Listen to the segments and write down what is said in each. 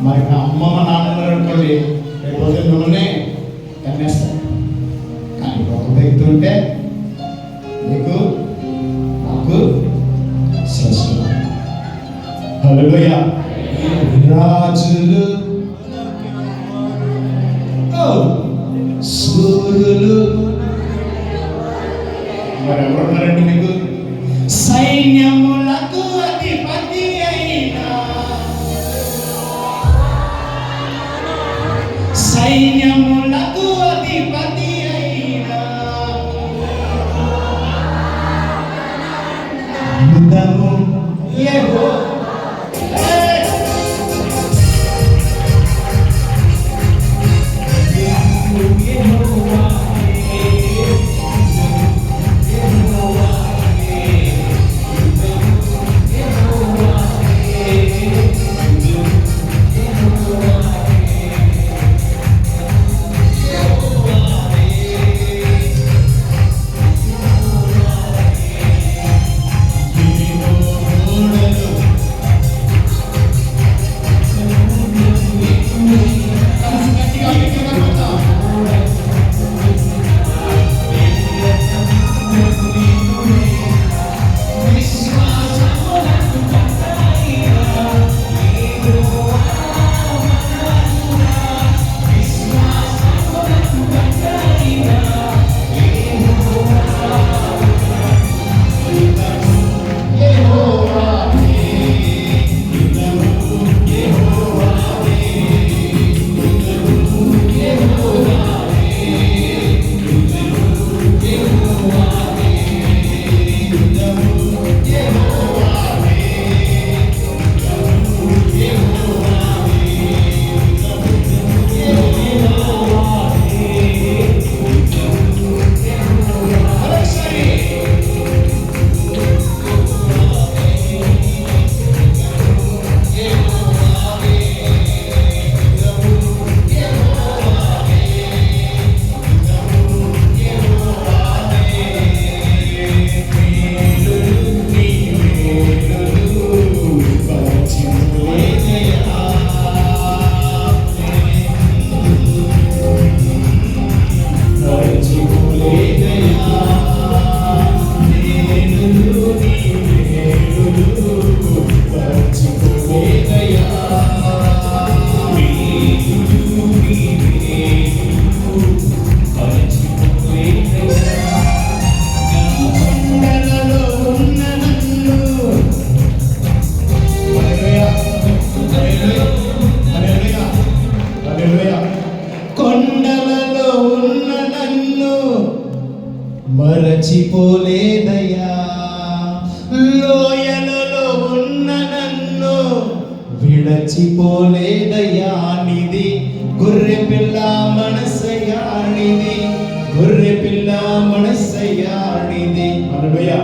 మరి నా అమ్మమ్మ నాన్నగారు అనుకోండి రేపు మిమ్మల్ని కన్నేస్తాను. కానీ ఒక వ్యక్తి ఉంటే నీకు నాకు శ్రేష్ఠ. హల్లెలూయా. రాజులు సూర్యులు మరి ఎవరున్నారండి మీకు? సైన్యములకు అధిపతి అయినా, సైన్యములకు అధిపతి అయినా, యుద్ధము యెహోవా. మరచిపోలేదయ్యా. లోయలలో ఉన్న నన్ను విడచిపోలేదయ్యా. నిది గొర్రె పిల్ల మనసయ్యా, నిది గొర్రె పిల్ల మనసయ్యా, నిది. హల్లెలూయా,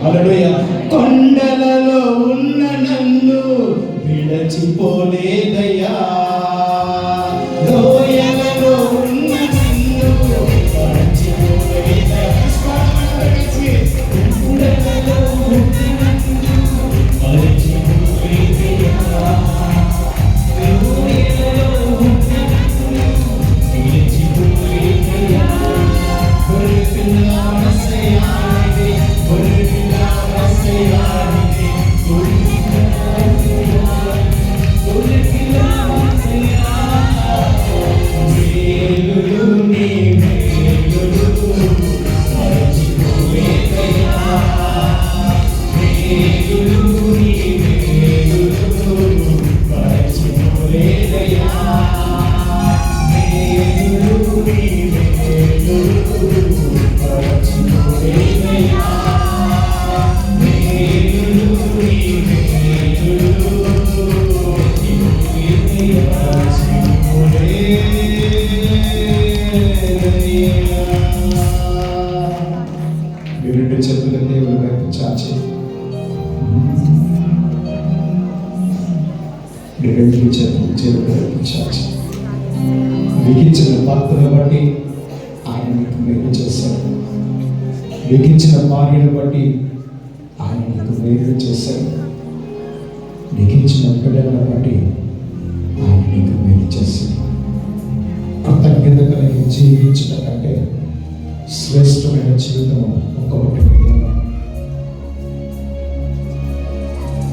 హల్లెలూయా. కొండలలో ఉన్న నన్ను విడచిపోలేదయ్యా. లోయలలో ఉన్న నన్ను విడచిపోలేదయ్యా. కొండలలో ఉన్న నన్ను విడచిపోలేదయ్యా. లోయలలో ఉన్న నన్ను విడచిపోలేదయ్యా. గొర్రె పిల్ల మనసయ్యా, నిది గొర్రె పిల్ల మనసయ్యా, నిది గొర్రె పిల్ల మనసయ్యా, గొర్రె పిల్ల మనసయ్యా. మేలులు నీ మేలులు మరచిపోలేదయ్యా. మేలులు నీ మేలులు మరచిపోలేదయ్యా. మేలులు నీ మేలులు మరచిపోలేదయ్యా. మేలులు నీ మేలులు రెండు చెప్పుల దేవుని వైపు చాచి రెండు చెప్పుల దేవుని వైపు చాచి లిఖించిన భక్తులను బట్టి ఆయన మీకు మేలు చేశాడు. లిఖించిన భార్యను బట్టి ఆయన మీకు మేలు చేశాడు. లిఖించిన పిల్లలను బట్టి ఆయన మీకు మేలు చేశాడు. కృతజ్ఞత కలిగి జీవించడం కంటే శ్రేష్టమైన జీవితం ఒక్కొక్కటి మిగిలిన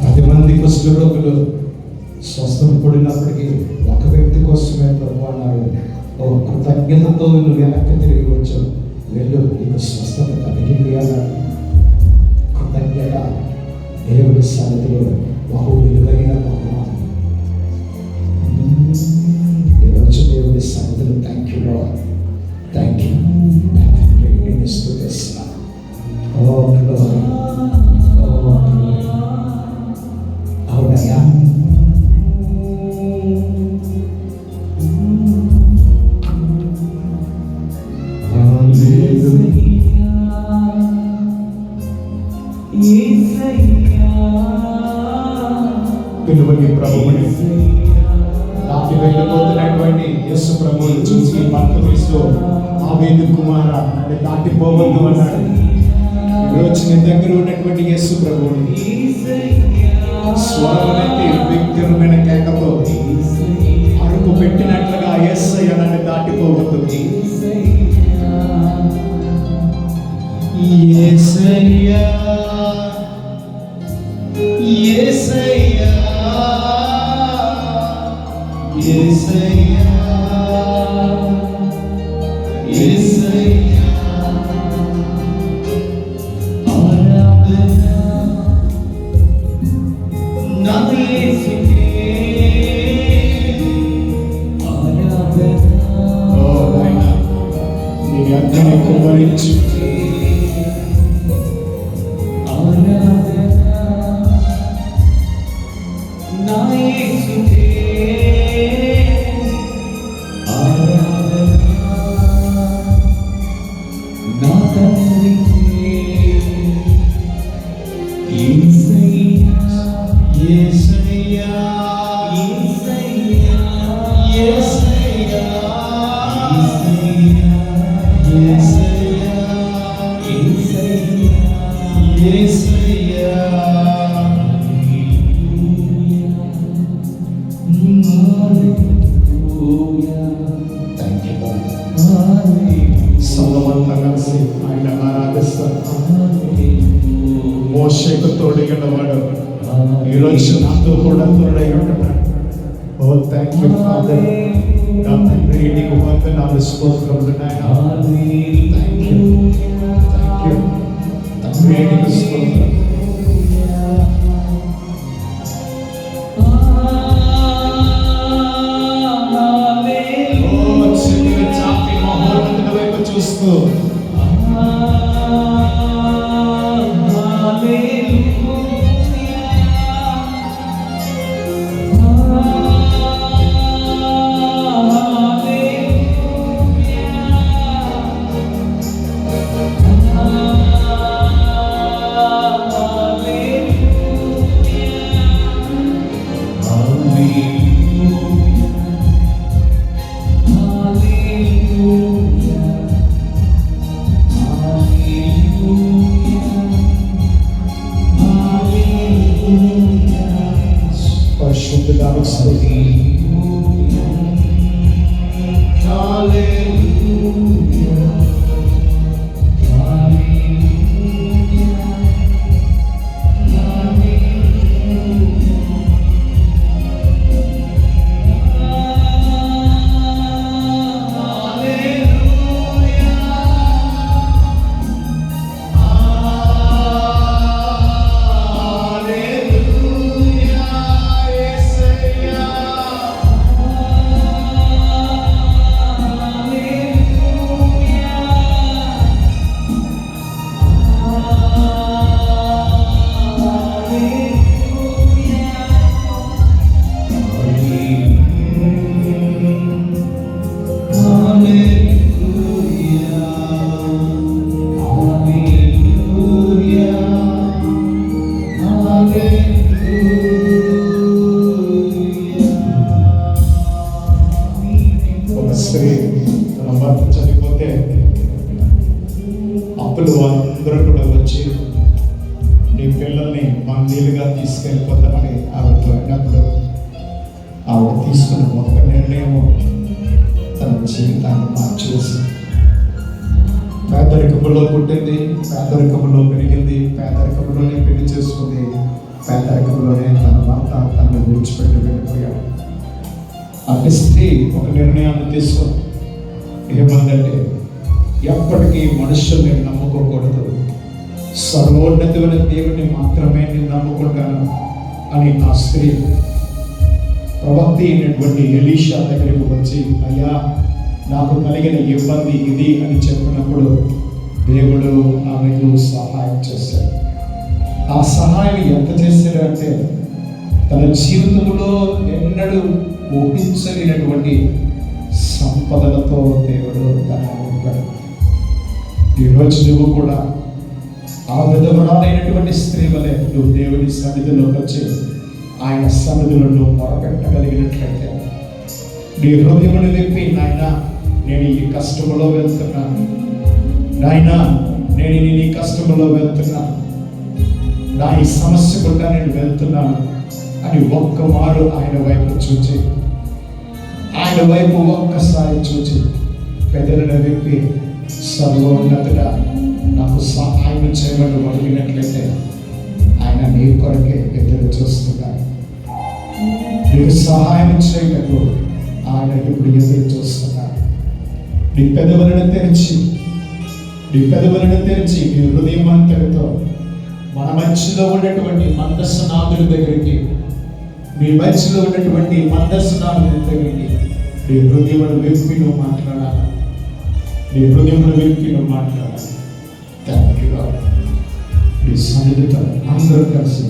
10 మంది కుష్ఠరోగులు స్వస్థం పడినప్పటికీ ఒక వ్యక్తి కోసమే ప్రభు అన్నారు, ఓ కృతజ్ఞతతో నువ్వు వెనక్కి తిరిగి వచ్చావు, వెళ్ళు, నీకు స్వస్థత కలిగింది అన్నాడు. కృతజ్ఞత దేవుడి సన్నిధిలో బహు విలువైన బహుమానం. ఈరోజు దేవుడి సన్నిధిలో thank you Lord, thank you స్తుతిస్తున్నాను. Oh glory, oh glory. అవునయ్యా, పిలువని ప్రభువుని దాటి వెళ్ళిపోతున్నటువంటి యేసు ప్రభువుని చూసి భక్తులు ఆవేదు కుమార అంటే దాటిపోవద్దు అన్నాడు. ఈరోజు నీ దగ్గర ఉన్నటువంటి యేసు ప్రభువుని స్వరమెత్తి విగ్రహమైన కేకతో అరుపు పెట్టినట్లుగా యేసయ్య నన్ను దాటిపోవద్దు. యేసయ్యా, యేసయ్యా, యేసయ్యా, యేసయ్యా. ఆరాధన నా యేసుకే, ఆరాధన. ఓ నాయనా, నీ అగ్ని కుమ్మరించు. ఆయన ఆరాధిస్తారు. మోషేకు తోడుగలవాడు ఈరోజు నాతో కూడా తోడై ఉంటున్నాడు. ఓ థ్యాంక్ యూ ఫాదర్, నా తండ్రి నీకు వందనాలు స్తోత్రములు నాయనా. థ్యాంక్ యూ, థ్యాంక్ యూ తండ్రి, నీకు స్తోత్రం. చూస్తూ పరిశుద్ధుడానికి స్తుతి. ఒక స్త్రీ తన భర్త చనిపోతే అప్పులు అందరూ కూడా వచ్చి నీ పిల్లల్ని మందీలుగా తీసుకెళ్ళిపోతామని ఆవిడతో అయినప్పుడు ఆవిడ తీసుకున్న ఒక్క నిర్ణయం తన జీవితాన్ని మార్చేసి పేదరికములో పుట్టింది, పేదరికములో పెరిగింది, పేదరికంలోనే పెళ్లి చేసుకుంది, పేదరికంలోనే తన భర్త తనను విడిచిపెట్టి వెళ్ళిపోయాడు. అట్టి స్త్రీ ఒక నిర్ణయాన్ని తీసుకుని ఏమందంటే, ఎప్పటికీ మనుషుల్ని నమ్ముకోకూడదు, సర్వోన్నతమైన దేవుడిని మాత్రమే నేను నమ్ముకుంటాను అని ఆ స్త్రీ ప్రవక్త అయినటువంటి ఎలీషా దగ్గరికి వచ్చి, అయ్యా నాకు కలిగిన ఇబ్బంది ఇది అని చెప్పినప్పుడు దేవుడు ఆమెకు సహాయం చేశాడు. ఆ సహాయం ఎంత చేశాడంటే, తన జీవితంలో ఎన్నడూ ఊహించలేనటువంటి సంపదలతో దేవుడు తనను నింపాడు. ఈరోజు నువ్వు కూడా ఆ విధవరాలైనటువంటి స్త్రీ వలె నువ్వు దేవుని సన్నిధిలోకి వచ్చి ఆయన సన్నిధిలో నువ్వు మొరపెట్టగలిగినట్లయితే, నీ హృదయమును విప్పి, నాయన నేను ఈ కష్టములో వెళ్తున్నాను, నాయన నేను ఈ కష్టములో వెళ్తున్నాను, నా ఈ సమస్య కూడా నేను వెళ్తున్నాను అని ఒక్కమారు ఆయన వైపు చూచి, ఆయన వైపు ఒక్కసారి చూచి పెదలను విప్పి సర్వోన్నతుడా నాకు సహాయం చేయమని అడిగినట్లయితే ఆయన నీ కొరకే ఎదురు చూస్తున్నాడు. నీకు సహాయం చేయటకు ఆయన ఇప్పుడు ఎదురు చూస్తున్నాడు. నీ పెదవులను తెరిచి నీ హృదయం అంతటితో మన మధ్యలో ఉన్నటువంటి మందస్సునాథుడి దగ్గరికి, మీ మధ్యలో ఉన్నటువంటి మందస్సునాథుడి దగ్గరికి నీ హృదయమును విప్పి నువ్వు మాట్లాడాలి. Thank you lord. నీ సన్నిధితో అందరూ కలిసి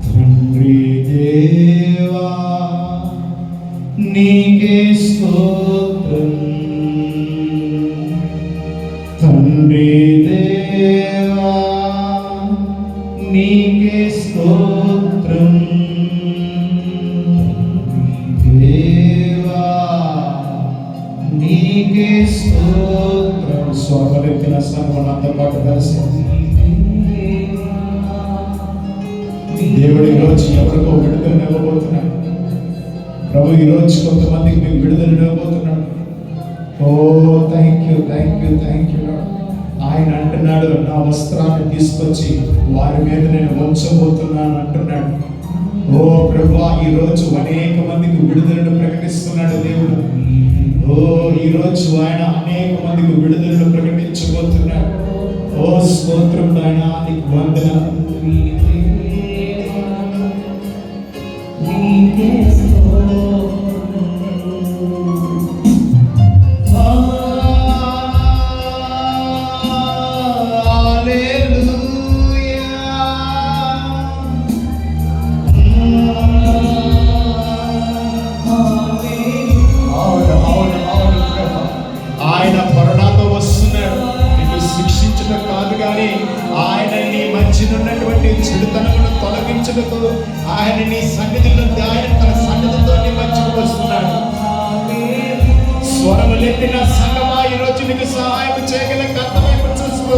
తండ్రి దేవా నీకే స్తోత్రం, తండ్రి దేవా నీకే స్తోత్రం, దేవా నీకే స్తోత్రం. స్వరమెత్తిన సర్వనంతో పాటు కలిసి దేవుడు ఈరోజు ఎవరికో విడుదల ఇవ్వబోతున్నాడు. ప్రభు ఈరోజు కొంతమందికి మీకు విడుదల ఇవ్వబోతున్నాడు. ఓ థ్యాంక్ యూ. ఆయన అంటున్నాడు, నా వస్త్రాన్ని తీసుకొచ్చి వారి మీద నేను ఉంచబోతున్నాను అంటున్నాడు. ఓ ప్రభువా, ఈరోజు అనేక మందికి విడుదలను ప్రకటిస్తున్నాడు దేవుడు. ఓ ఈరోజు ఆయన అనేక మందికి విడుదలను ప్రకటించబోతున్నాడు. ఓ స్తోత్రం నాయన, నీకు వందనాలు. ఎత్తి నా సంగమా ఈరోజు నీకు సహాయం చేయగల కర్త వైపు చూస్తూ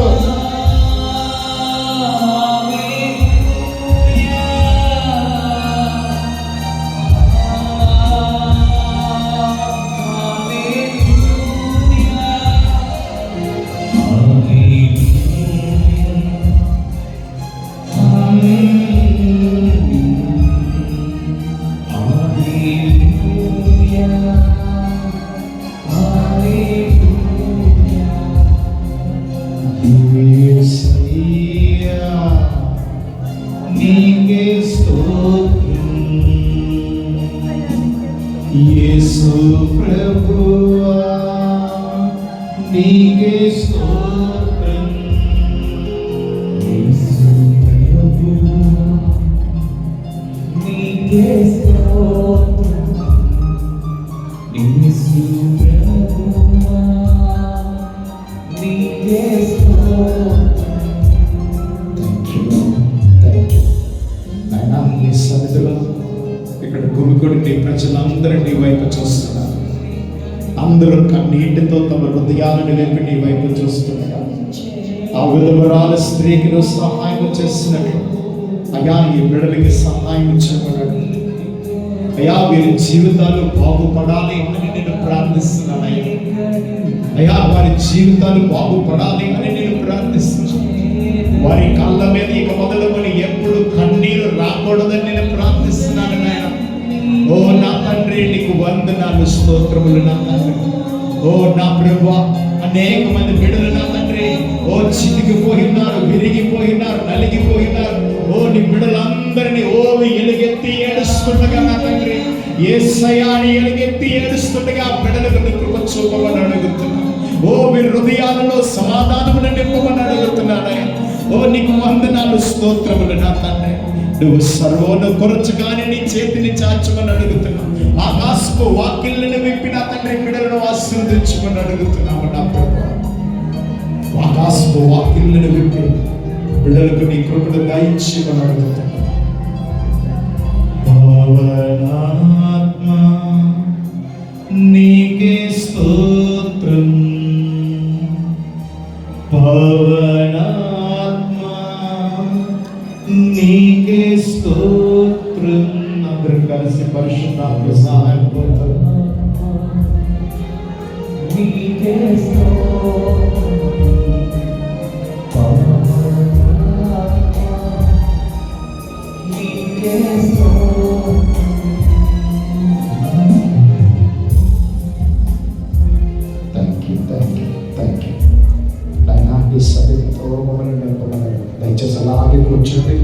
యేసు ప్రభువా నీకే స్తోత్రం. యేసు ప్రభువా నీకే స్తోత్రం. యేసు ప్రభువా నీకే స్తోత్రం. థాంక్యూ నాయనా, నీ సన్నిధిలో ఇక్కడ గుమికొడి ప్రజలందరూ నీ వైపు చూస్తున్నారు. అందరూ కన్నీటితో తమ హృదయాలను లేపి నీ వైపు చూస్తున్నారు. ఆ విధవరాల స్త్రీకి నువ్వు సహాయం చేసినట్లు అయ్యా ఈ బిడ్డలకి సహాయం చేయబడాలి. అయ్యా వీరి జీవితాలు బాగుపడాలి అని నేను ప్రార్థిస్తున్నాను. అయ్యా వారి జీవితాలు బాగుపడాలి అని నేను ప్రార్థిస్తున్నాను. వారి కళ్ళ మీద ఇక మొదలుకొని ఎప్పుడు కన్నీరు రాకూడదని నేను ప్రార్థిస్తున్నాను నాయన. ఓ నా తండ్రి నీకు వందనాలు, స్తోత్రములు నా తండ్రి. ఓ నా ప్రభువా, అనేక మంది బిడ్డలు నా తండ్రి ఓ చితికిపోయినారు, విరిగిపోయినారు, నలిగిపోయినారు. ఓ నీ బిడ్డలందరినీ ఎలుగెత్తి ఏడుస్తుండగా నా తండ్రి యేసయ్యాని ఎలుగెత్తి ఏడుస్తుండగా బిడ్డలకు నీ కృప చూపమని అడుగుతున్నాను. వీరి హృదయాలలో సమాధానమును నింపమని అడుగుతున్నాను. నీకు వందనాలు, స్తోత్రములు నా తండ్రి. నువ్వు సర్వోను కొరచగానే నీ చేతిని చాచమని అడుగుతున్నావు. ఆకాశపు వాకిళ్ళను విప్పి నా తండ్రి బిడ్డలను ఆశీర్వదించమని అడుగుతున్నావు నా ప్రభువా. ఆకాశపు వాకిళ్ళను విప్పి బిడ్డలకు నీ కృపను దయచేయమని అడుగుతున్నావు. పవనాత్మ నీకే స్తోత్రం. నీకే స్తోత్రం. అందరూ కలిసి పరిశుద్ధాత్మ సహాయం పొందుతారు. నీకే స్తోత్రం. నీకే స్తోత్రం. థ్యాంక్ యూ నాయనా. ఈ సభతో మమ్మల్ని నింపమని దయచేసి అలాగే కూర్చోండి.